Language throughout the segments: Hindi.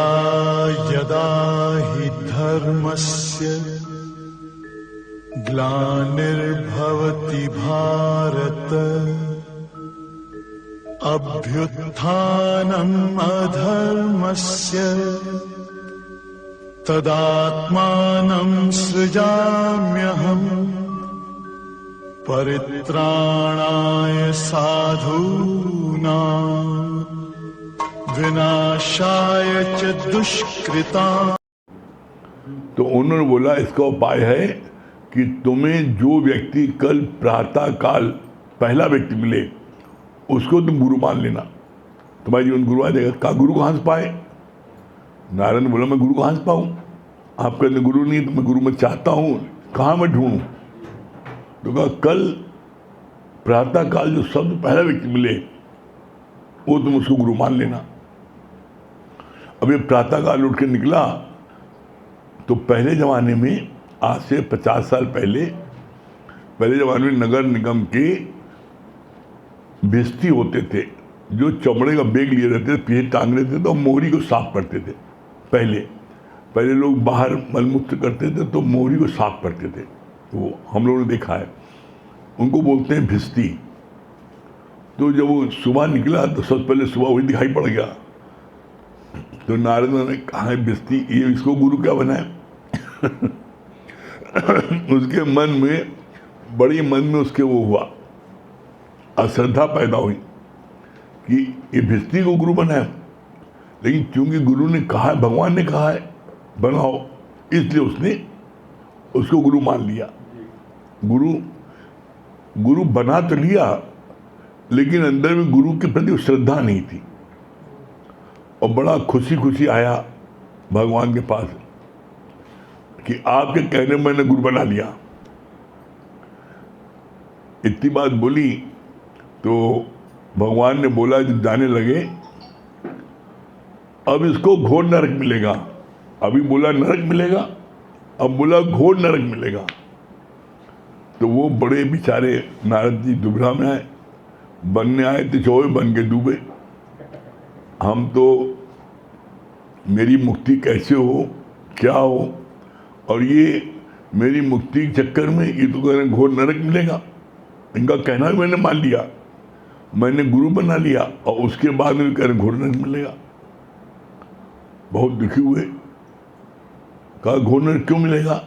यदा यदा हि धर्मस्य ग्लानिर्भवति भारत अभ्युत्थानम् अधर्मस्य तदात्मानं सृजाम्यहम् परित्राणाय साधूनां विनाशाय च दुष्कृताम्। तो उन्होंने बोला इसका उपाय है कि तुम्हें जो व्यक्ति कल प्रातः काल पहला व्यक्ति मिले उसको तुम गुरु मान लेना, तुम्हारे जीवन गुरु आ जाएगा। कहा गुरु कहाँ से पाए? नारायण ने बोला मैं गुरु कहाँ से पाऊँ? आप कहते गुरु नहीं तो मैं गुरु मैं चाहता हूँ, कहाँ मैं ढूंढूं? तो कहा कल प्रातः काल जो सबसे पहला व्यक्ति मिले वो तुम उसको गुरु मान लेना। अब ये प्रातः काल उठ के निकला तो पहले ज़माने में, आज से 50 साल पहले ज़माने में नगर निगम के भिस्ती होते थे जो चमड़े का बैग लिए रहते थे, पीछे टांग रहते थे और मोहरी को साफ करते थे। पहले लोग बाहर मलमूत्र करते थे तो मोहरी को साफ करते थे, वो हम लोगों ने देखा है, उनको बोलते हैं भिस्ती। तो जब वो सुबह निकला तो सबसे पहले सुबह वही दिखाई पड़ गया। तो नारद ने कहा है भिस्ती, ये इसको गुरु क्या बनाए? उसके मन में उसके वो हुआ, अश्रद्धा पैदा हुई कि ये भिस्ती को गुरु बनाए। लेकिन क्योंकि गुरु ने कहा है, भगवान ने कहा है बनाओ, इसलिए उसने उसको गुरु मान लिया। गुरु बना तो लिया लेकिन अंदर में गुरु के प्रति श्रद्धा नहीं थी और बड़ा खुशी आया भगवान के पास कि आपके कहने में मैंने गुरु बना लिया। इतनी बात बोली तो भगवान ने बोला जब जाने लगे अब इसको घोर नरक मिलेगा। अभी बोला नरक मिलेगा, अब बोला घोर नरक मिलेगा। तो वो बड़े बेचारे नारद जी दुबरा में आए, बनने आए तो चौबे बन के डूबे। हम तो मेरी मुक्ति कैसे हो, क्या हो, और ये मेरी मुक्ति के चक्कर में ये तो कह रहे घोर नरक मिलेगा। इनका कहना भी मैंने मान लिया, मैंने गुरु बना लिया और उसके बाद में कह रहे घोर नरक मिलेगा। बहुत दुखी हुए, कहा घोर नरक क्यों मिलेगा?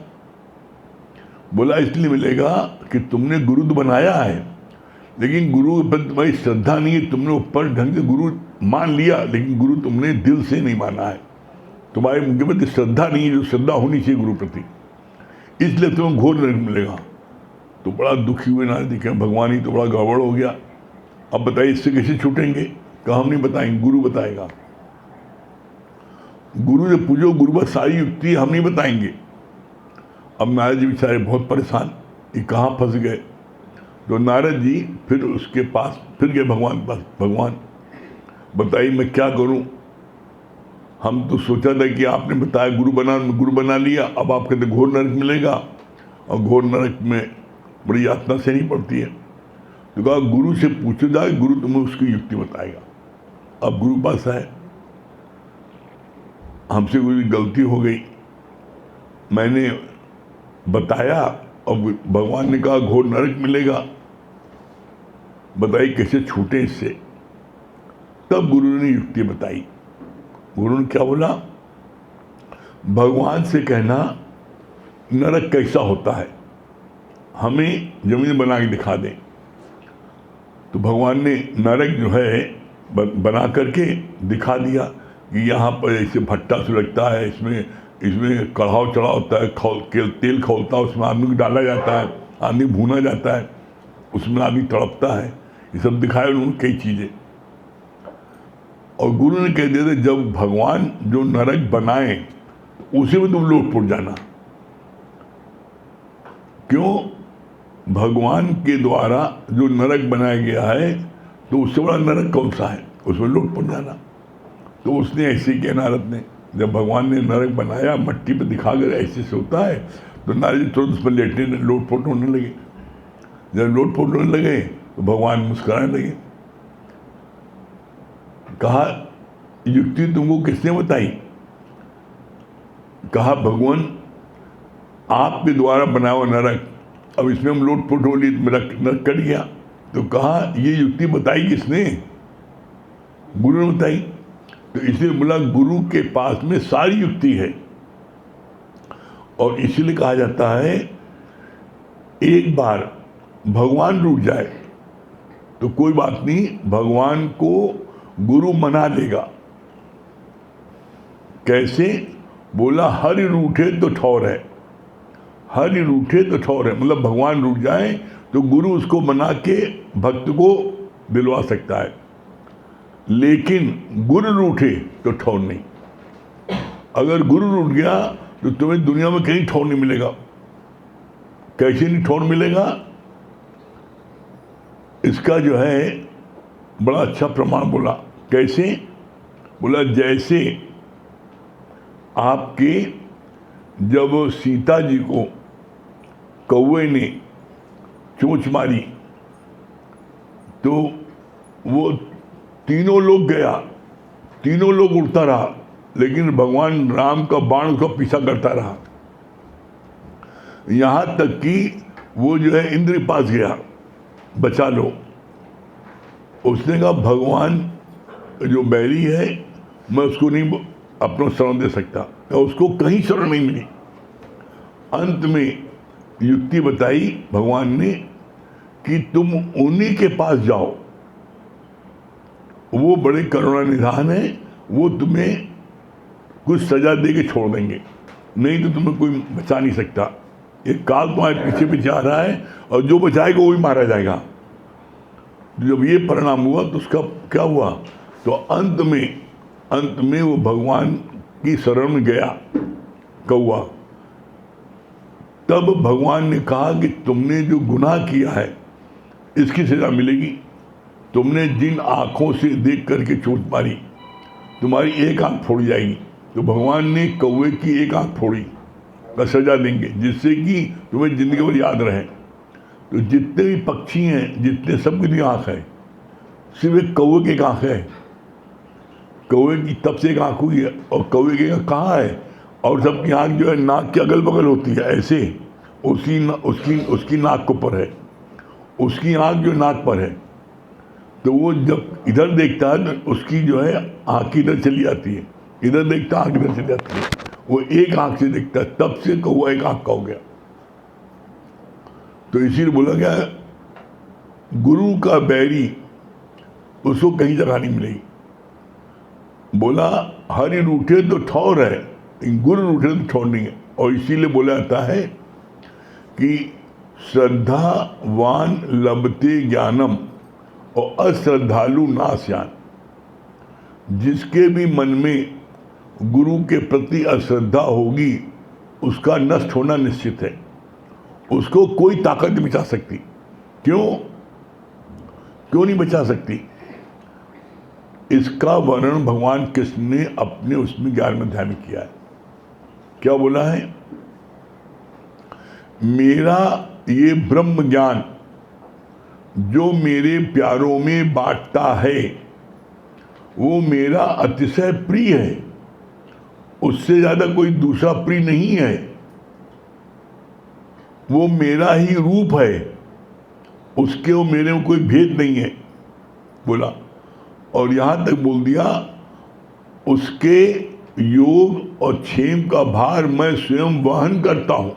बोला इसलिए मिलेगा कि तुमने गुरु तो बनाया है लेकिन गुरु पर तुम्हारी श्रद्धा नहीं है। तुमने ऊपर ढंग से गुरु मान लिया लेकिन गुरु तुमने दिल से नहीं माना है, तुम्हारे उनके प्रति श्रद्धा नहीं है जो श्रद्धा होनी चाहिए गुरु प्रति, इसलिए तुम्हें घोर नरक मिलेगा। तो बड़ा दुखी हुए नारद जी, भगवान ही तो बड़ा गड़बड़ हो गया, अब बताइए इससे कैसे छूटेंगे? कहा हम नहीं बताएंगे, गुरु बताएगा। गुरु से पूछो, गुरु बस सारी युक्ति हम नहीं बताएंगे। अब नारद जी बेचारे बहुत परेशान, ये कहाँ फंस गए। तो नारद जी फिर उसके पास फिर गए भगवान के पास, भगवान बताइए मैं क्या करूं? हम तो सोचा था कि आपने बताया गुरु बना लिया, अब आप कहते घोर नरक मिलेगा और घोर नरक में बड़ी यातना सहनी पड़ती है। तो कहा गुरु से पूछो जाए, गुरु तुम्हें उसकी युक्ति बताएगा। अब गुरु पास आए, हमसे कोई गलती हो गई, मैंने बताया और भगवान ने कहा घोर नरक मिलेगा, बताइए कैसे छूटे इससे। तब गुरु ने युक्ति बताई। गुरु ने क्या बोला? भगवान से कहना नरक कैसा होता है, हमें जमीन बना के दिखा दें। तो भगवान ने नरक जो है बना करके दिखा दिया कि यहाँ पर ऐसे भट्टा सुलगता है, इसमें कढ़ाव चढ़ा होता है, तेल खौलता है, उसमें आदमी को डाला जाता है, आदमी भूना जाता है, उसमें आदमी तड़पता है, ये सब दिखाया उन्होंने कई चीज़ें। और गुरु ने कह दिया था जब भगवान जो नरक बनाए उसी में तुम लोट पड़ जाना। क्यों? भगवान के द्वारा जो नरक बनाया गया है तो उससे बड़ा नरक कौन सा है, उसमें लोट पड़ जाना। तो उसने ऐसे किया नारद ने, जब भगवान ने नरक बनाया मट्टी पे दिखाकर ऐसे से होता है तो नारद जी तुरंत उसमें लेटने लोटपोट होने लगे। जब लोटपोट होने लगे तो भगवान मुस्कुराने लगे। कहा युक्ति तुमको किसने बताई? कहा भगवान आपके द्वारा बनाया हुआ नरक, अब इसमें हम लोटपोट हो लिए तो नरक कट गया। तो कहा ये युक्ति बताई किसने? गुरु ने बताई। तो इसलिए बोला गुरु के पास में सारी युक्ति है। और इसलिए कहा जाता है एक बार भगवान रूठ जाए तो कोई बात नहीं, भगवान को गुरु मना लेगा। कैसे? बोला हरि रूठे तो ठौर है, हरि रूठे तो ठौर है, मतलब भगवान रूठ जाए तो गुरु उसको मना के भक्त को दिलवा सकता है, लेकिन गुरु रूठे तो ठौर नहीं। अगर गुरु रूठ गया तो तुम्हें दुनिया में कहीं ठौर नहीं मिलेगा। कैसे नहीं ठौर मिलेगा? इसका जो है बड़ा अच्छा प्रमाण बोला। कैसे? बोला जैसे आपके जब सीता जी को कौवे ने चोंच मारी तो वो तीनों लोग गया, तीनों लोग उड़ता रहा, लेकिन भगवान राम का बाण उसका पीछा करता रहा, यहाँ तक कि वो जो है इंद्र के पास गया, बचा लो। उसने कहा भगवान जो बैरी है मैं उसको नहीं अपना शरण दे सकता, तो उसको कहीं शरण नहीं मिली। अंत में युक्ति बताई भगवान ने कि तुम उन्हीं के पास जाओ, वो बड़े करुणा निधान है, वो तुम्हें कुछ सजा दे के छोड़ देंगे, नहीं तो तुम्हें कोई बचा नहीं सकता। एक काल तुम्हारे पीछे पीछे आ रहा है और जो बचाएगा वो ही मारा जाएगा। जब ये परिणाम हुआ तो उसका क्या हुआ? तो अंत में वो भगवान की शरण में गया कौवा। तब भगवान ने कहा कि तुमने जो गुनाह किया है इसकी सजा मिलेगी। तुमने जिन आँखों से देख करके चोट मारी, तुम्हारी एक आँख फोड़ जाएगी। तो भगवान ने कौवे की एक आँख फोड़ी का सजा देंगे, जिससे कि तुम्हें जिंदगी भर याद रहे। तो जितने भी पक्षी हैं, जितने सबकी आँख है, सिर्फ एक कौवे की एक आँख है। कौवे की तब से एक आँख हुई है, और कौवे की आँख कहाँ है? और सबकी आँख जो है नाक के अगल बगल होती है, ऐसे उसकी नाक के ऊपर है, उसकी आँख जो नाक पर है। तो वो जब इधर देखता है तो उसकी जो है आँख इधर चली जाती है, इधर देखता आँख इधर चली जाती है, वो एक आँख से देखता है। तब से कौवा एक आँख का हो गया। तो इसीलिए बोला गया गुरु का बैरी उसको कहीं जगह नहीं मिलेगी। बोला हरि रूठे तो ठौर है, गुरु रूठे तो ठौर नहीं है। और इसीलिए बोला जाता है कि श्रद्धावान लभते ज्ञानम और अश्रद्धालु नाशयान। जिसके भी मन में गुरु के प्रति अश्रद्धा होगी उसका नष्ट होना निश्चित है, उसको कोई ताकत नहीं बचा सकती। क्यों नहीं बचा सकती? इसका वर्णन भगवान कृष्ण ने अपने उसमें 11वें अध्याय में किया है। क्या बोला है? मेरा ये ब्रह्म ज्ञान जो मेरे प्यारों में बांटता है वो मेरा अतिशय प्रिय है, उससे ज्यादा कोई दूसरा प्रिय नहीं है, वो मेरा ही रूप है, उसके और मेरे में कोई भेद नहीं है बोला। और यहाँ तक बोल दिया उसके योग और क्षेम का भार मैं स्वयं वहन करता हूँ,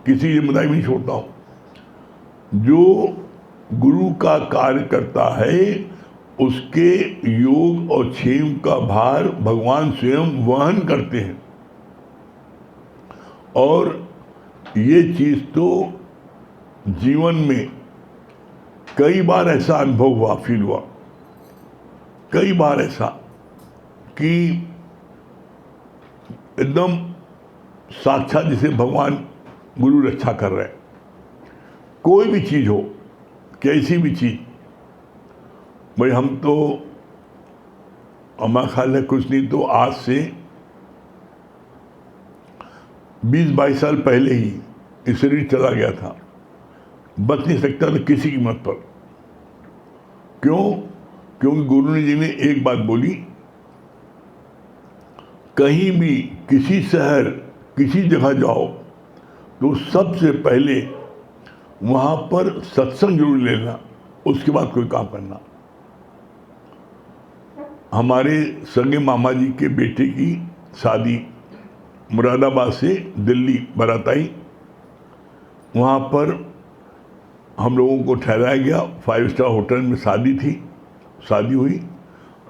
किसी जिम्मेदारी नहीं छोड़ता हूँ। जो गुरु का कार्य करता है उसके योग और क्षेम का भार भगवान स्वयं वहन करते हैं। और ये चीज़ तो जीवन में कई बार ऐसा अनुभव हुआ, फील हुआ, कई बार ऐसा कि एकदम साक्षात जैसे भगवान गुरु रक्षा कर रहे हैं। कोई भी चीज़ हो, कैसी भी चीज़, भाई हम तो हमारा ख्याल है कुछ नहीं तो आज से 20-22 साल पहले ही ये शरीर चला गया था, बच नहीं सकता था किसी कीमत पर। क्यों? क्योंकि गुरु जी ने एक बात बोली, कहीं भी किसी शहर किसी जगह जाओ तो सबसे पहले वहाँ पर सत्संग जरूर लेना, उसके बाद कोई काम करना। हमारे सगे मामा जी के बेटे की शादी मुरादाबाद से दिल्ली बारात आई, वहाँ पर हम लोगों को ठहराया गया। 5 स्टार होटल में शादी थी, शादी हुई,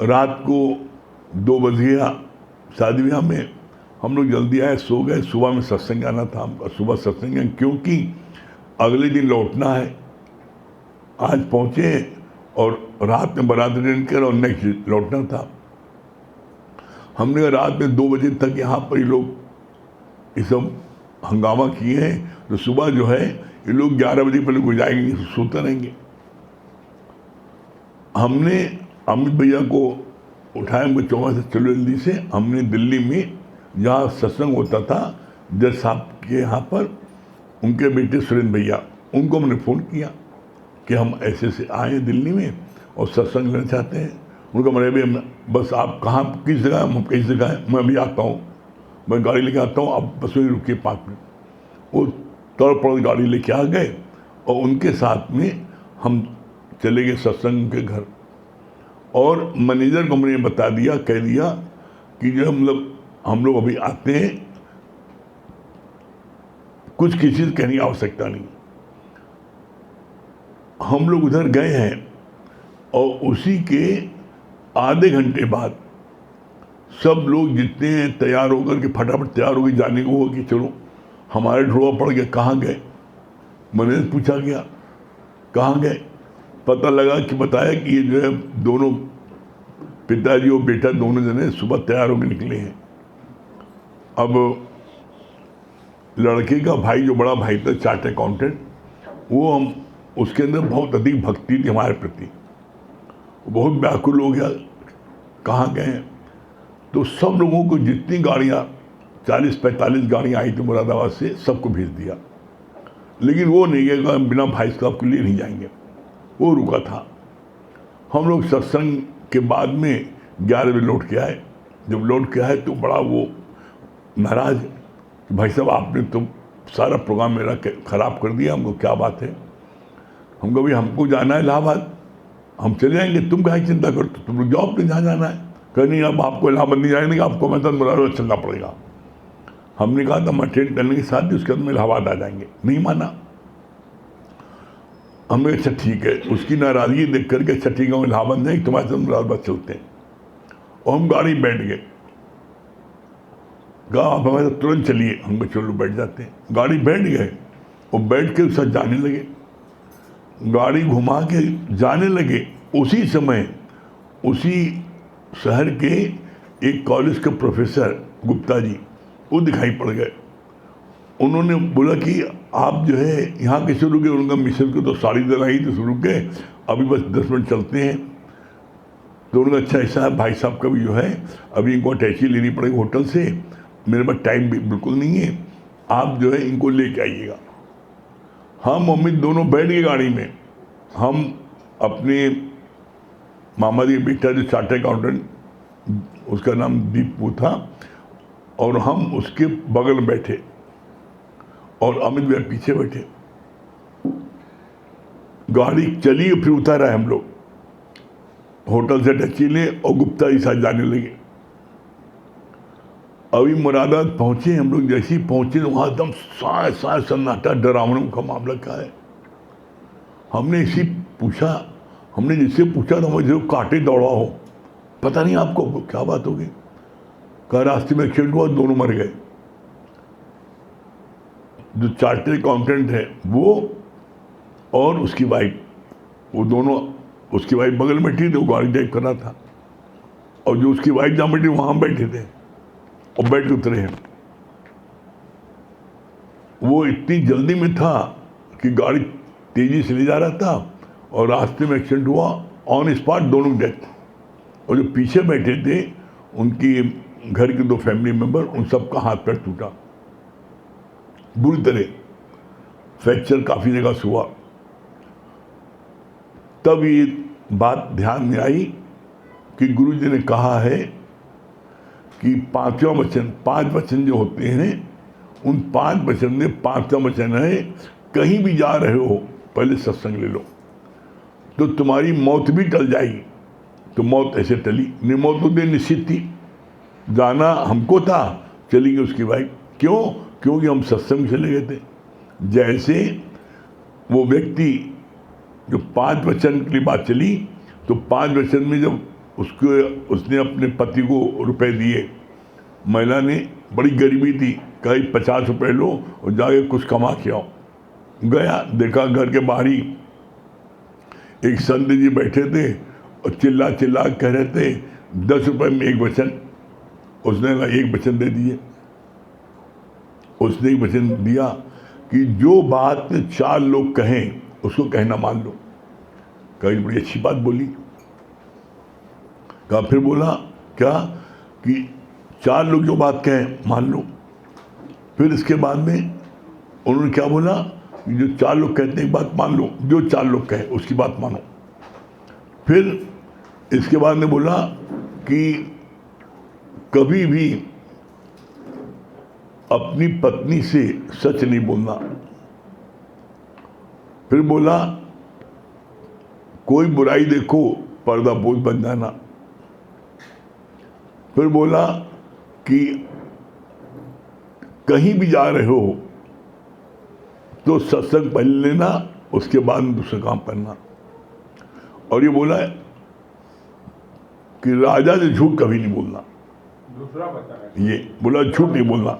रात को 2 बज गया शादी ब्याह में। हम लोग जल्दी आए, सो गए। सुबह में सत्संग आना था हमका, सुबह सत्संग क्योंकि अगले दिन लौटना है। आज पहुँचे और रात में बारात अटेंड कर और नेक्स्ट लौटना था। हमने रात में 2 बजे तक यहाँ पर ये लोग ये सब हंगामा किए हैं, तो सुबह जो है ये लोग 11 बजे पहले को जाएंगे, सोते रहेंगे। हमने अमित भैया को उठाया, हमको चौका से चलो जल्दी से। हमने दिल्ली में जहाँ सत्संग होता था जज साहब के यहाँ पर, उनके बेटे सुरेंद्र भैया, उनको हमने फ़ोन किया कि हम ऐसे से आए हैं दिल्ली में और सत्संग लेना चाहते हैं। उनका मेरे भी बस आप कहाँ किस जगह, हम किस जगह है, मैं अभी आता हूँ, मैं गाड़ी लेके आता हूँ, आप बस वहीं रुकिए 5 मिनट। वो तौड़ गाड़ी लेके आ गए और उनके साथ में हम चले गए सत्संग के घर। और मैनेजर को हमने बता दिया, कह दिया कि जो मतलब हम लोग अभी आते हैं, कुछ किसी चीज़ कहने की आवश्यकता नहीं। हम लोग उधर गए हैं और उसी के आधे घंटे बाद सब लोग जितने हैं तैयार होकर के फटाफट तैयार होकर जाने को हो कि चलो। हमारे ढोआ पड़ गया, कहाँ गए? मैंने पूछा गया कहाँ गए? पता लगा कि बताया कि ये जो है दोनों पिताजी और बेटा दोनों जने सुबह तैयार होकर निकले हैं। अब लड़के का भाई जो बड़ा भाई था चार्टर्ड अकाउंटेंट, वो हम उसके अंदर बहुत अधिक भक्ति थी हमारे प्रति, बहुत व्याकुल हो गया कहाँ गए हैं। तो सब लोगों को जितनी गाड़ियाँ 40-45 गाड़ियाँ आई थी मुरादाबाद से, सबको भेज दिया। लेकिन वो नहीं गया, बिना भाई साहब के लिए नहीं जाएंगे, वो रुका था। हम लोग सत्संग के बाद में 11 बजे लौट के आए। जब लौट के आए तो बड़ा वो नाराज, भाई साहब आपने तो सारा प्रोग्राम मेरा ख़राब कर दिया, हमको क्या बात है? हमको भी हमको जाना है इलाहाबाद, हम चले जाएंगे, तुम काहे चिंता करो, तुम लोग जाओ अपने जहाँ जाना है। कह नहीं, अब आपको इलाहाबाद नहीं जाएंगे, आपको मैं मुरादाबाद चलना पड़ेगा। हमने कहा था हम अटेंड करने के साथ ही उसके बाद में इलाहाबाद आ जाएंगे, नहीं माना। हमने अच्छा ठीक है, उसकी नाराज़गी देख करके अच्छा ठीक है, इलाहाबाद नहीं, तुम्हारे साथ मुरादाबाद चलते हैं। और हम गाड़ी बैठ गए, कहा आप हमारे साथ तुरंत चलिए, हम चलो बैठ जाते हैं। गाड़ी बैठ गए और बैठ के उसके साथ जाने लगे, गाड़ी घुमा के जाने लगे। उसी समय उसी शहर के एक कॉलेज के प्रोफेसर गुप्ता जी वो दिखाई पड़ गए। उन्होंने बोला कि आप जो है यहाँ कैसे रुके? उनका मिशन को तो 10:30 आई थी, रुक गए, अभी बस 10 मिनट चलते हैं। तो उन्होंने अच्छा ऐसा है, भाई साहब का भी जो है अभी इनको टैक्सी लेनी पड़ेगी होटल से, मेरे पास टाइम भी बिल्कुल नहीं है, आप जो है इनको लेके आइएगा। हम अमित दोनों बैठ गए गाड़ी में। हम अपने मामा जी बेटा जो चार्टर्ड अकाउंटेंट, उसका नाम दीपू था, और हम उसके बगल में बैठे और अमित भैया पीछे बैठे। गाड़ी चली, फिर उतर आए हम लोग, होटल से टैक्सी ले और गुप्ता जी साथ जाने लगे। अभी मुरादाबाद पहुँचे हम लोग, जैसे ही पहुँचे तो वहाँ एकदम साय सन्नाटा, डरावना का मामला क्या है। हमने इसी पूछा, हमने जिससे पूछा था मुझे काटे दौड़ा हो, पता नहीं आपको क्या बात होगी। कहा रास्ते में एक्सीडेंट हुआ, दोनों मर गए। जो चार्टर्ड अकाउंटेंट है वो और उसकी वाइफ, वो दोनों, उसकी वाइफ बगल में बैठी थी, वो गाड़ी ड्राइव कर रहा था, और जो उसकी वाइफ जहाँ बैठी वहाँ बैठे थे और बैठ उतरे हैं। वो इतनी जल्दी में था कि गाड़ी तेजी से ले जा रहा था और रास्ते में एक्सीडेंट हुआ, ऑन स्पॉट दोनों डेथ। और जो पीछे बैठे थे उनकी घर के 2 फैमिली मेंबर, उन सब का हाथ पैर टूटा बुरी तरह, फ्रैक्चर काफ़ी जगह से हुआ। तब ये बात ध्यान में आई कि गुरुजी ने कहा है कि 5 वचन जो होते हैं उन 5 वचन में 5वां वचन है, कहीं भी जा रहे हो पहले सत्संग ले लो, तो तुम्हारी मौत भी टल जाएगी। तो मौत ऐसे टली नहीं, मौत तो दिन निश्चित थी, जाना हमको था, चली गई उसकी वाइफ। क्यों? क्योंकि हम सत्संग चले गए थे। जैसे वो व्यक्ति जो 5 वचन की बात चली, तो 5 वचन में जब उसने अपने पति को रुपए दिए, महिला ने, बड़ी गरीबी थी, कहीं 50 रुपए लो और जाके कुछ कमा के आओ। गया, देखा घर के बाहर ही एक संत जी बैठे थे और चिल्ला चिल्ला कह रहे थे 10 रुपए में एक वचन। उसने कहा एक वचन दे दिए। उसने एक वचन दिया कि जो बात 4 लोग कहें उसको कहना मान लो। कहीं बड़ी अच्छी बात बोली। कहा, फिर बोला क्या कि 4 लोग जो बात कहें मान लो। फिर इसके बाद में उन्होंने क्या बोला, जो 4 लोग कहते हैं बात मान लो, जो 4 लोग कहें उसकी बात मानो। फिर इसके बाद में बोला कि कभी भी अपनी पत्नी से सच नहीं बोलना। फिर बोला कोई बुराई देखो पर्दा बोझ बन जाना। फिर बोला कि कहीं भी जा रहे हो तो सत्संग पहले लेना, उसके बाद में दूसरा काम करना। और ये बोला कि राजा से झूठ कभी नहीं बोलना। दूसरा बता ये बोला झूठ नहीं बोलना।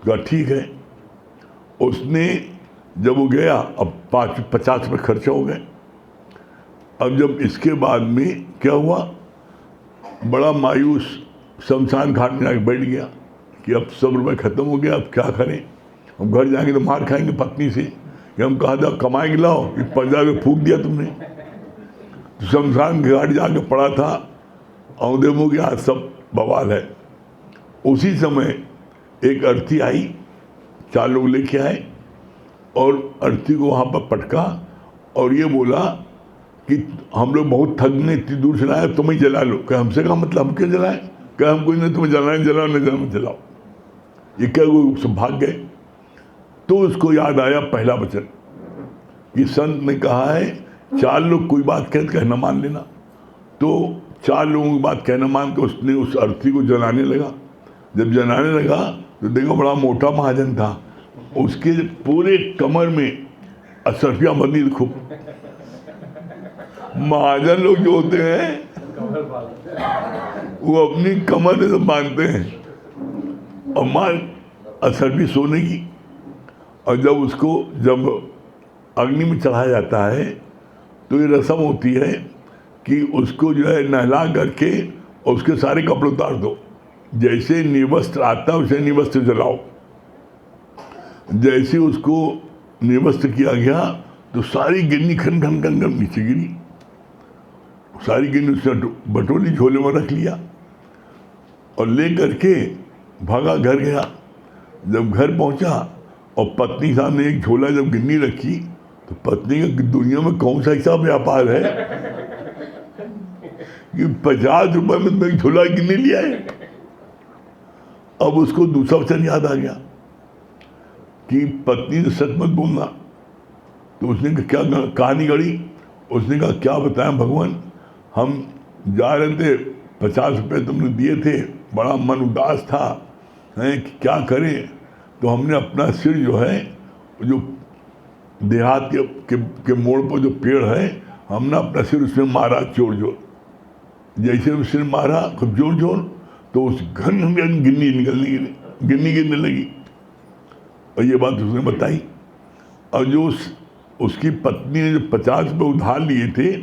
कहा ठीक है। उसने जब वो गया, अब 50 रुपये खर्चा हो गए। अब जब इसके बाद में क्या हुआ, बड़ा मायूस शमशान घाट में जाके बैठ गया कि अब सब रुपये खत्म हो गया, अब क्या करें। हम घर जाएंगे तो मार खाएंगे पत्नी से कि हम कहा था कमाएंगे लाओ, कि पंजा में फूक दिया तुमने। तो शमशान घाट जाके पड़ा था, औदेमो के हाथ सब बवाल है। उसी समय एक अर्थी आई, 4 लोग लेके आए और अर्थी को वहाँ पर पटका और ये बोला कि हम लोग बहुत थक गए, इतनी दूर से लाए, तुम ही जला लो। क्या हमसे कहा मतलब हम क्यों जलाएं? क्या हम कुछ नहीं, तुम्हें जलाएं जलाओ, नहीं जलाओ जलाओ। ये क्या वो सब भाग गए। तो उसको याद आया पहला वचन कि संत ने कहा है 4 लोग कोई बात कहे तो कहना मान लेना। तो 4 लोगों की बात कहना मान के उसने उस अर्थी को जलाने लगा। जब जलाने लगा तो देखो बड़ा मोटा महाजन था, उसके पूरे कमर में असरफियाँ बंदी थी खूब। महाजन लोग जो होते हैं वो अपनी कमर से बांधते हैं और मार असरफी सोने की। और जब उसको जब अग्नि में चढ़ाया जाता है तो ये रस्म होती है कि उसको जो है नहला करके और उसके सारे कपड़े उतार दो। जैसे निर्वस्त्र आता है उसे निर्वस्त्र जलाओ। जैसे उसको निर्वस्त्र किया गया तो सारी गिन्नी खन खन खन खन नीचे गिरी। सारी गिन्नी उसने बटोली, झोले में रख लिया और ले करके भागा घर गया। जब घर पहुंचा और पत्नी सामने एक झोला जब गिन्नी रखी तो पत्नी का दुनिया में कौन सा ऐसा व्यापार है कि 50 रुपए में तुम एक झोला गिन्नी लिया है। अब उसको दूसरा वचन याद आ गया कि पत्नी से सच मत बोलना। तो उसने क्या कहानी गढ़ी। उसने कहा क्या बताएं भगवान, हम जा रहे थे, 50 रुपये तुमने दिए थे, बड़ा मन उदास था, हैं कि क्या करें। तो हमने अपना सिर जो है, जो देहात के मोड़ पर जो पेड़ है, हमने अपना सिर उसमें मारा जोर जोर। जैसे उस सिर मारा खूब जोर जोर तो उस घन घन गिन्नी गिरने लगी। और ये बात उसने बताई। और जो उसकी पत्नी ने जो 50 रुपये उधार लिए थे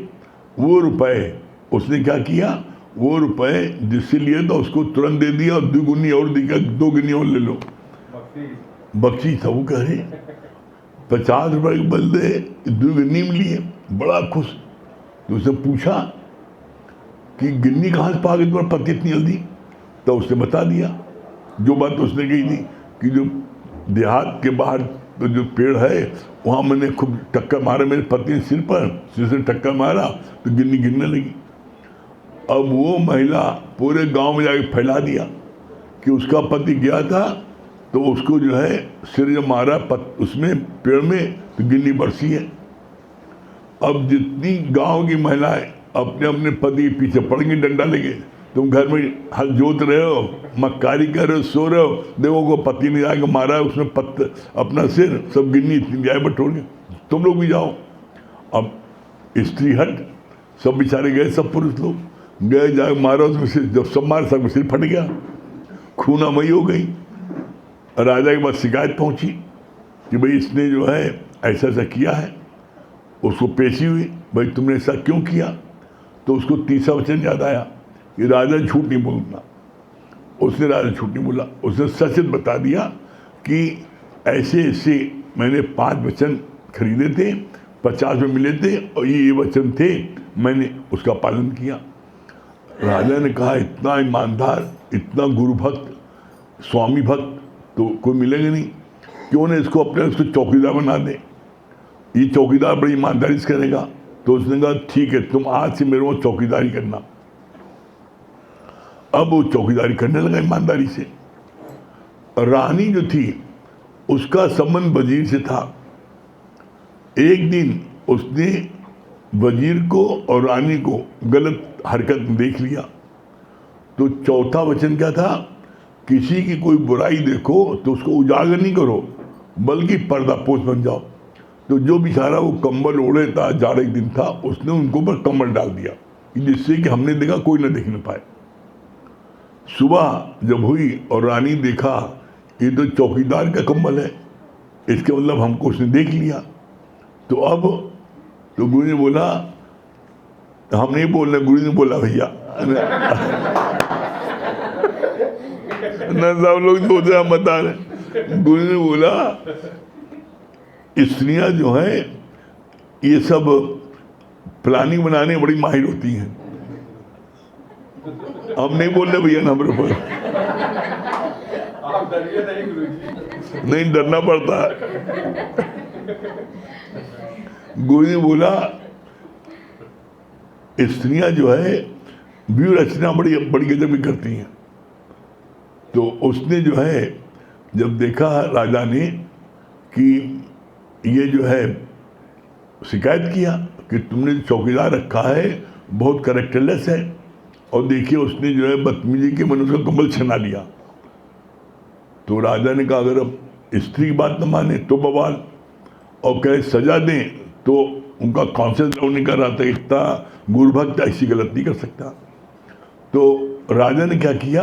वो रुपए उसने क्या किया, वो रुपए जिससे लिए था उसको तुरंत दे दिया और 2 गुनी और दिया, 2 गिन्नी और ले लो बख्शी था। वो कह रहे 50 रुपये के बदले 2 गिन्नी मिली है, बड़ा खुश। तो उसने पूछा कि गिन्नी कहाँ से पा गई तुम्हारे पति इतनी जल्दी। तो उसने बता दिया जो बात उसने कही थी कि जो देहात के बाहर तो जो पेड़ है वहाँ मैंने खूब टक्कर मारा मेरे पति ने सिर से टक्कर मारा तो गिन्नी गिरने लगी। अब वो महिला पूरे गांव में जाके फैला दिया कि उसका पति गया था तो उसको जो है सिर जब मारा उसमें पेड़ में तो गिन्नी बरसी है। अब जितनी गांव की महिलाएं अपने अपने पति पीछे पड़ गई डंडा लेके, तुम घर में हल जोत रहे हो, मक्कारी कर रहे हो, सो रहे हो, देखो को पति ने आके मारा है, उसने पत्थर अपना सिर सब गिन्नी जाए बटोर के, तुम लोग भी जाओ। अब स्त्री हट, सब बेचारे गए, सब पुरुष लोग गए, जाके मारा उसमें सिर, जब सब मार सब सिर फट गया, खूनामयी हो गई। राजा के पास शिकायत पहुंची कि भाई इसने जो है ऐसा ऐसा किया है। उसको पेशी हुई, भाई तुमने ऐसा क्यों किया? तो उसको तीसरा वचन याद आया कि राजा झूठ नहीं बोलना। उसने राजा झूठ नहीं बोला, उसने सच बता दिया कि ऐसे ऐसे मैंने 5 वचन खरीदे थे, 50 में मिले थे और ये वचन थे, मैंने उसका पालन किया। राजा ने कहा इतना ईमानदार, इतना गुरु भक्त, स्वामी भक्त तो कोई मिलेगा नहीं, क्यों ना इसको अपने उसको चौकीदार बना दे, ये चौकीदार बड़ी ईमानदारी से करेगा। तो उसने कहा ठीक है, तुम आज से मेरे को चौकीदारी करना। अब वो चौकीदारी करने लगा ईमानदारी से। रानी जो थी उसका संबंध वजीर से था। एक दिन उसने वजीर को और रानी को गलत हरकत में देख लिया। तो चौथा वचन क्या था? किसी की कोई बुराई देखो तो उसको उजागर नहीं करो, बल्कि पर्दापोश बन जाओ। तो जो बेचारा वो कंबल ओढ़े था, जाड़े दिन था, उसने उनको ऊपर कंबल डाल दिया जिससे कि हमने देखा कोई ना देख न पाए। सुबह जब हुई और रानी देखा ये तो चौकीदार का कंबल है, इसके मतलब हमको उसने देख लिया। तो अब तो गुरु ने बोला, हम नहीं बोल रहे, गुरु ने बोला भैया न सब लोग सोच रहे हम बता रहे। गुरु ने बोला स्त्रियां जो है ये सब प्लानिंग बनाने बड़ी माहिर होती हैं। हम नहीं बोल रहे भैया नंबर पर, नहीं डरना पड़ता है। गुरु ने बोला स्त्रियां जो है व्यू रचना बड़ी बड़ी गजब की करती हैं। तो उसने जो है जब देखा राजा ने कि ये जो है शिकायत किया कि तुमने चौकीदार रखा है बहुत करेक्टरलेस है, और देखिए उसने जो है बदतमीजी के मन उसका कंबल छना लिया। तो राजा ने कहा अगर अब स्त्री की बात न माने तो बवाल, और कहे सजा दें तो उनका कॉन्शियस डाउन नहीं कर रहा था, इतना गुरुभक्त ऐसी गलत नहीं कर सकता। तो राजा ने क्या किया?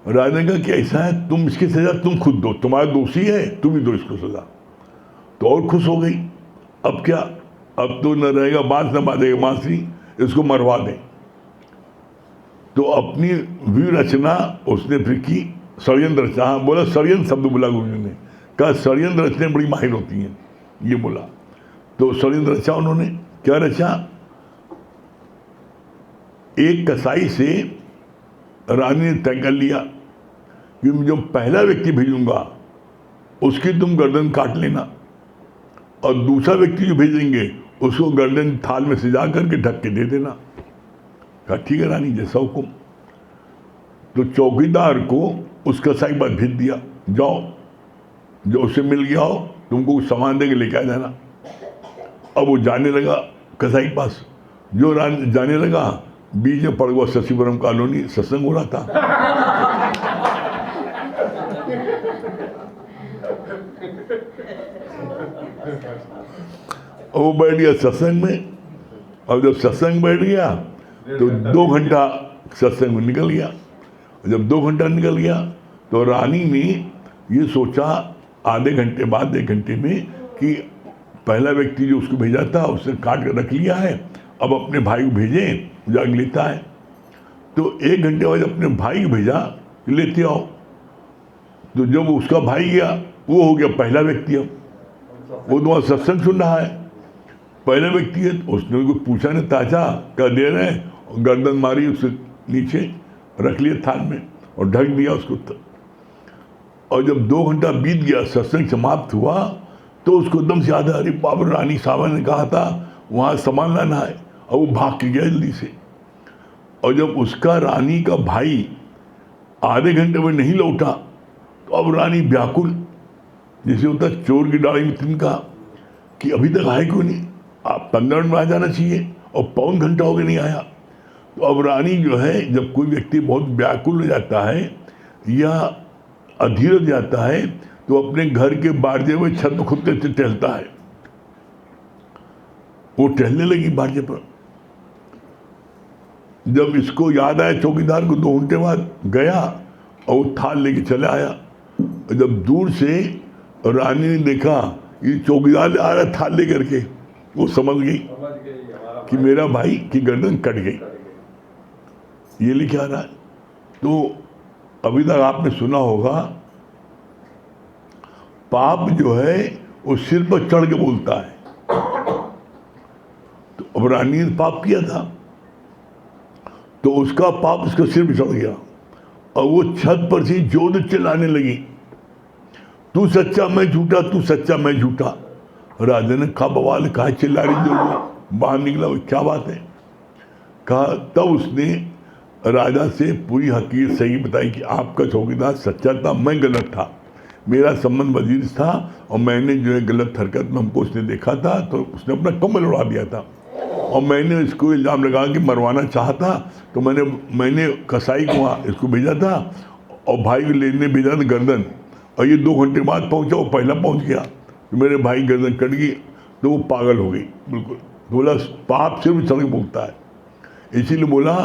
राजा ने कहा कि ऐसा है तुम इसकी सजा तुम खुद दो, तुम्हारा दोषी है, तुम ही दो इसको सजा। तो और खुश हो गई। अब क्या, अब तो न रहेगा बांस न बाजेगा बांसुरी, इसको मरवा दें। तो अपनी व्यू रचना उसने फिर की, षड्यंत्र रचना। हाँ बोला, षड्यंत्र शब्द बोला गुरु ने, कहा षड्यंत्र रचने बड़ी माहिर होती हैं, ये बोला। तो षड्यंत्र रचा उन्होंने। क्या रचा? एक कसाई से रानी ने तय कर लिया कि जो पहला व्यक्ति भेजूंगा उसकी तुम गर्दन काट लेना, और दूसरा व्यक्ति जो भेजेंगे उसको गर्दन थाल में सजा करके ढक के दे देना। कहा ठीक है रानी, जैसा हुकुम। तो चौकीदार को उस कसाई के पास भेज दिया, जाओ जो उससे मिल गया हो तुमको कुछ सामान देके लेके आ जाना। अब वो जाने लगा कसाई के पास। जो जाने लगा, बीच में पड़ गया शशिवरम कॉलोनी, सत्संग हो रहा था। और वो बैठ गया सत्संग में, और जब सत्संग बैठ गया तो 2 घंटा सत्संग में निकल गया। जब 2 घंटा निकल गया तो रानी ने ये सोचा आधे घंटे बाद 1 घंटे में कि पहला व्यक्ति जो उसको भेजा था उसने काट कर रख लिया है, अब अपने भाई को भेजे जाग लेता है। तो 1 घंटे बाद अपने भाई को भेजा कि लेते आओ। तो जब उसका भाई गया वो हो गया पहला व्यक्ति। अब वो तो वहाँ सत्संग सुन रहा है, पहला व्यक्ति है। तो उसने उसको पूछा नहीं, ताजा क्या दे रहे हैं? गर्दन मारी, उससे नीचे रख लिया थाल में और ढक दिया उसको। और जब 2 घंटा बीत गया, सत्संग समाप्त हुआ, तो उसको एकदम से याद आ, अरे बाबा रानी साहबा ने कहा था वहाँ सामान लाना है, और वो भाग के गया जल्दी से। और जब उसका रानी का भाई आधे घंटे में नहीं लौटा तो अब रानी व्याकुल, जैसे होता चोर की डाली में तिनका, कि अभी तक आए क्यों नहीं, आप 15 मिनट में आ जाना चाहिए, और पौन घंटा हो गया नहीं आया। तो अब रानी जो है, जब कोई व्यक्ति बहुत व्याकुल हो जाता है या अधीर हो जाता है, तो अपने घर के बारजे में छत पर खुद से टहलता है। वो टहलने लगी बारजे पर। जब इसको याद आया चौकीदार को, 2 घंटे बाद गया और वो थाल लेके चला आया। जब दूर से रानी ने देखा ये चौकीदार आ रहा थाल लेकर के, वो समझ गई कि मेरा भाई की गर्दन कट गई, ये लेके आ रहा है। तो अभी तक आपने सुना होगा, पाप जो है वो सिर पर चढ़ के बोलता है। तो अब रानी ने पाप किया था, तो उसका पाप उसके सिर पर चढ़ गया, और वो छत पर से जोर चिल्लाने लगी, तू सच्चा मैं झूठा, तू सच्चा मैं झूठा। राजा ने कहा बवाल, कहा चिल्ला रही जो, बाहर निकला, क्या बात है, कहा। तब उसने राजा से पूरी हकीकत सही बताई कि आपका चौकीदार सच्चा था, मैं गलत था, मेरा संबंध वजीर था, और मैंने जो है गलत हरकत में हमको उसने देखा था, तो उसने अपना कम्बल उड़ा दिया था, और मैंने इसको इल्ज़ाम लगा कि मरवाना चाहता, तो मैंने कसाई को वहाँ इसको भेजा था, और भाई को लेने भेजा था गर्दन, और ये 2 घंटे बाद पहुँचा, वो पहला पहुँच गया, तो मेरे भाई गर्दन कट गई, तो वो पागल हो गई बिल्कुल। बोला पाप सिर्फ चढ़ के बोलता है, इसीलिए बोला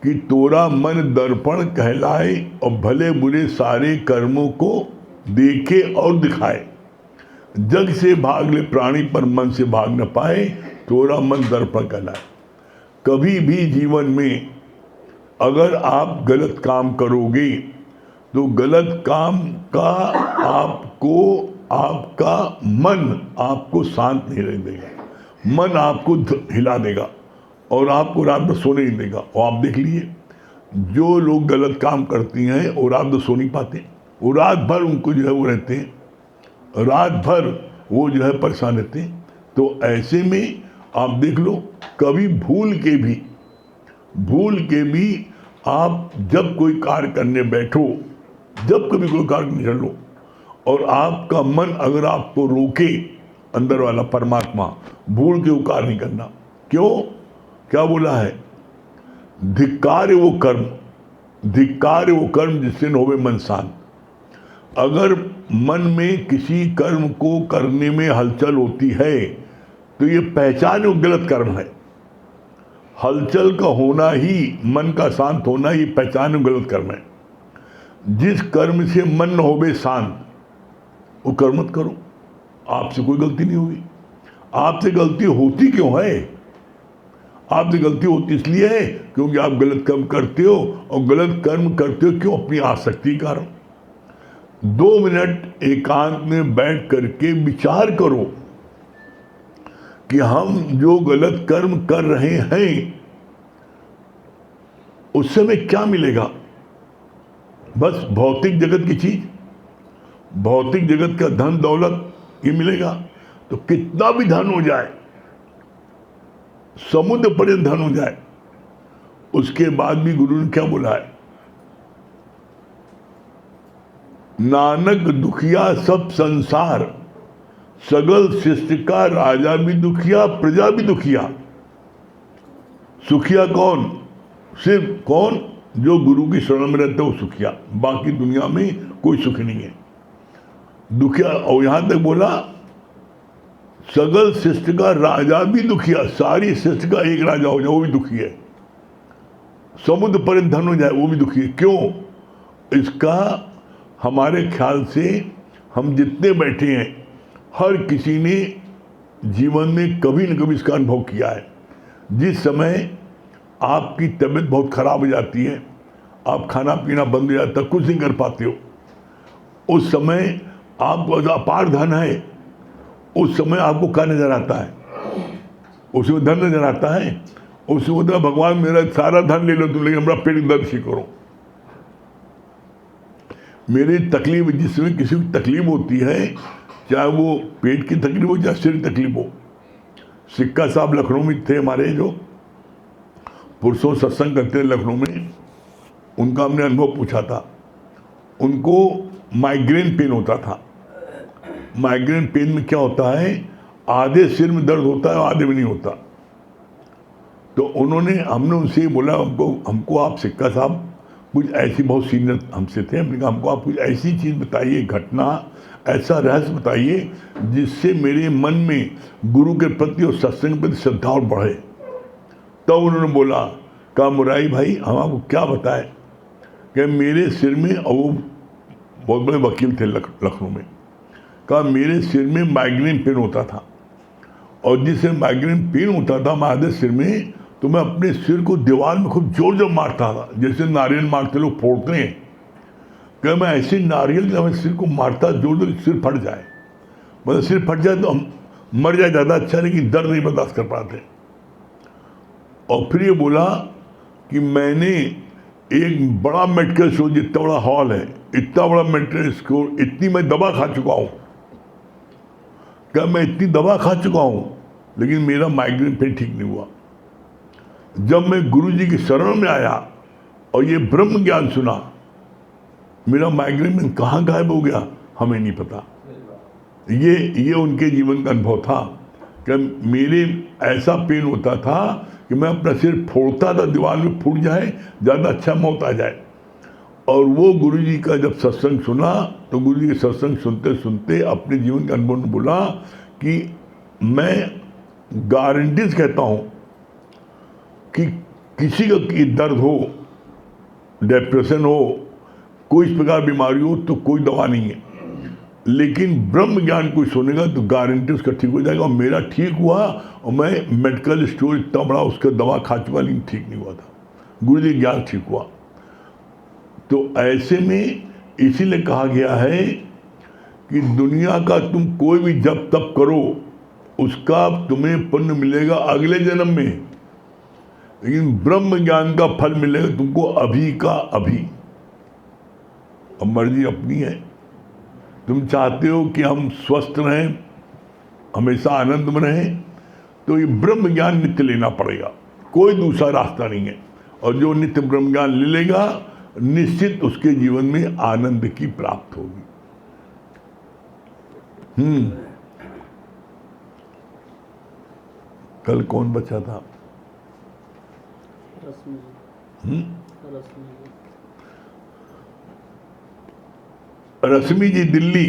कि तोरा मन दर्पण कहलाए, और भले बुरे सारे कर्मों को देखे और दिखाए, जग से भाग ले प्राणी पर मन से भाग न पाए, तोरा मन दर्पण कहलाए। कभी भी जीवन में अगर आप गलत काम करोगे, तो गलत काम का आपका मन आपको शांत नहीं रहने देगा, मन आपको हिला देगा, और आपको रात में सोने नहीं देगा। और आप देख लीजिए, जो लोग गलत काम करती हैं वो रात में सो नहीं पाते, वो रात भर उनको जो है वो रहते हैं, रात भर वो जो है परेशान रहते हैं। तो ऐसे में आप देख लो, कभी भूल के भी आप जब कोई कार्य करने बैठो, जब कभी कोई कार्य नहीं कर लो, और आपका मन अगर आपको रोके, अंदर वाला परमात्मा, भूल के वो कार्य नहीं करना। क्यों, क्या बोला है, धिक्कार वो कर्म जिससे न होवे मन शांत। अगर मन में किसी कर्म को करने में हलचल होती है, तो ये पहचान वो गलत कर्म है। हलचल का होना ही, मन का शांत होना, ये पहचान वो गलत कर्म है। जिस कर्म से मन न होवे शांत, वो कर्म मत करो। आपसे कोई गलती नहीं होगी। आपसे गलती होती क्यों है? आपसे गलती होती इसलिए है क्योंकि आप गलत कर्म करते हो, और गलत कर्म करते हो क्यों? अपनी आसक्ति के कारण। 2 मिनट एकांत में बैठ करके विचार करो कि हम जो गलत कर्म कर रहे हैं उससे हमें क्या मिलेगा? बस भौतिक जगत की चीज, भौतिक जगत का धन दौलत ये मिलेगा। तो कितना भी धन हो जाए, समुद्र पर्यंत धन हो जाए, उसके बाद भी गुरु ने क्या बोला है, नानक दुखिया सब संसार, सगल शिष्ट का राजा भी दुखिया, प्रजा भी दुखिया। सुखिया कौन? सिर्फ कौन? जो गुरु की शरण में रहते हो सुखिया, बाकी दुनिया में कोई सुख नहीं है। दुखिया, और यहां तक बोला सगल शिष्ट का राजा भी दुखिया, सारी शिष्ट का एक राजा हो जाए वो भी दुखी है, समुद्र पर्यंत धन हो जाए वो भी दुखी है। क्यों? इसका हमारे ख्याल से हम जितने बैठे हैं, हर किसी ने जीवन में कभी न कभी इसका अनुभव किया है। जिस समय आपकी तबीयत बहुत खराब हो जाती है, आप खाना पीना बंद हो जाता है, कुछ नहीं कर पाते हो, उस समय आपको अपार धन है, उस समय आपको क्या नजर आता है? उसमें धन नजर आता है। उसमें होता है भगवान मेरा सारा धन ले लो तुम, लेकिन हमारा पेट दर्द ठीक करो। मेरी तकलीफ, जिसमें किसी की तकलीफ होती है, चाहे वो पेट की तकलीफ हो चाहे सिर की तकलीफ हो। सिक्का साहब लखनऊ में थे हमारे, जो पुरुषों सत्संग करते हैं लखनऊ में, उनका हमने अनुभव पूछा था। उनको माइग्रेन पेन होता था। माइग्रेन पेन में क्या होता है, आधे सिर में दर्द होता है और आधे में नहीं होता। तो हमने उनसे बोला, हमको आप सिक्का साहब कुछ ऐसी, बहुत सीनियर हमसे थे, हमने कहा हमको आप कुछ ऐसी चीज़ बताइए, घटना, ऐसा रहस्य बताइए जिससे मेरे मन में गुरु के प्रति और सत्संग के प्रति श्रद्धा और बढ़े। तब उन्होंने बोला, कहा मुरारी भाई हम आपको क्या बताएं कि मेरे सिर में, और वो बहुत बड़े वकील थे लखनऊ में, कहा मेरे सिर में माइग्रेन पेन होता था, और जिससे माइग्रेन पेन होता था हमारे सिर में, तो मैं अपने सिर को दीवार में खूब जोर जोर मारता था, जैसे नारियल मारते लोग फोड़ते हैं। क्या मैं ऐसे नारियल जब सिर को मारता जोर जोर, सिर फट जाए, मतलब सिर फट जाए तो हम मर जाए ज़्यादा अच्छा, लेकिन दर्द नहीं बर्दाश्त कर पाते। और फिर ये बोला कि मैंने एक बड़ा मेडिकल स्टोर, जितना बड़ा हॉल है, इतना बड़ा मेडिकल स्टोर, इतनी मैं दवा खा चुका हूँ, क्या मैं इतनी दवा खा चुका हूँ, लेकिन मेरा माइग्रेन पेन ठीक नहीं हुआ। जब मैं गुरु जी की शरण में आया और ये ब्रह्म ज्ञान सुना, मेरा माइग्रेन पेन कहाँ गायब हो गया हमें नहीं पता। ये उनके जीवन का अनुभव था कि मेरे ऐसा पेन होता था कि मैं अपना सिर फोड़ता था, दीवार में फूट जाए, ज़्यादा अच्छा मौत आ जाए। और वो गुरु जी का जब सत्संग सुना, तो गुरु जी के सत्संग सुनते सुनते अपने जीवन के अनुभव में बोला कि मैं गारंटी से कहता हूँ कि किसी का दर्द हो, डिप्रेशन हो, कोई इस प्रकार बीमारी हो, तो कोई दवा नहीं है, लेकिन ब्रह्म ज्ञान कोई सुनेगा तो गारंटी उसका ठीक हो जाएगा। और मेरा ठीक हुआ, और मैं मेडिकल स्टोर इतना बड़ा उसका दवा खा चुका, लेकिन ठीक नहीं हुआ था, गुरु जी ज्ञान ठीक हुआ। तो ऐसे में इसीलिए कहा गया है कि दुनिया का तुम कोई भी जब तप करो, उसका तुम्हें पुण्य मिलेगा अगले जन्म में, लेकिन ब्रह्म ज्ञान का फल मिलेगा तुमको अभी का अभी। अब मर्जी अपनी है, तुम चाहते हो कि हम स्वस्थ रहें, हमेशा आनंद में रहें, तो ये ब्रह्म ज्ञान नित्य लेना पड़ेगा, कोई दूसरा रास्ता नहीं है। और जो नित्य ब्रह्म ज्ञान ले लेगा, निश्चित उसके जीवन में आनंद की प्राप्त होगी। कल कौन बचा था? रश्मि जी दिल्ली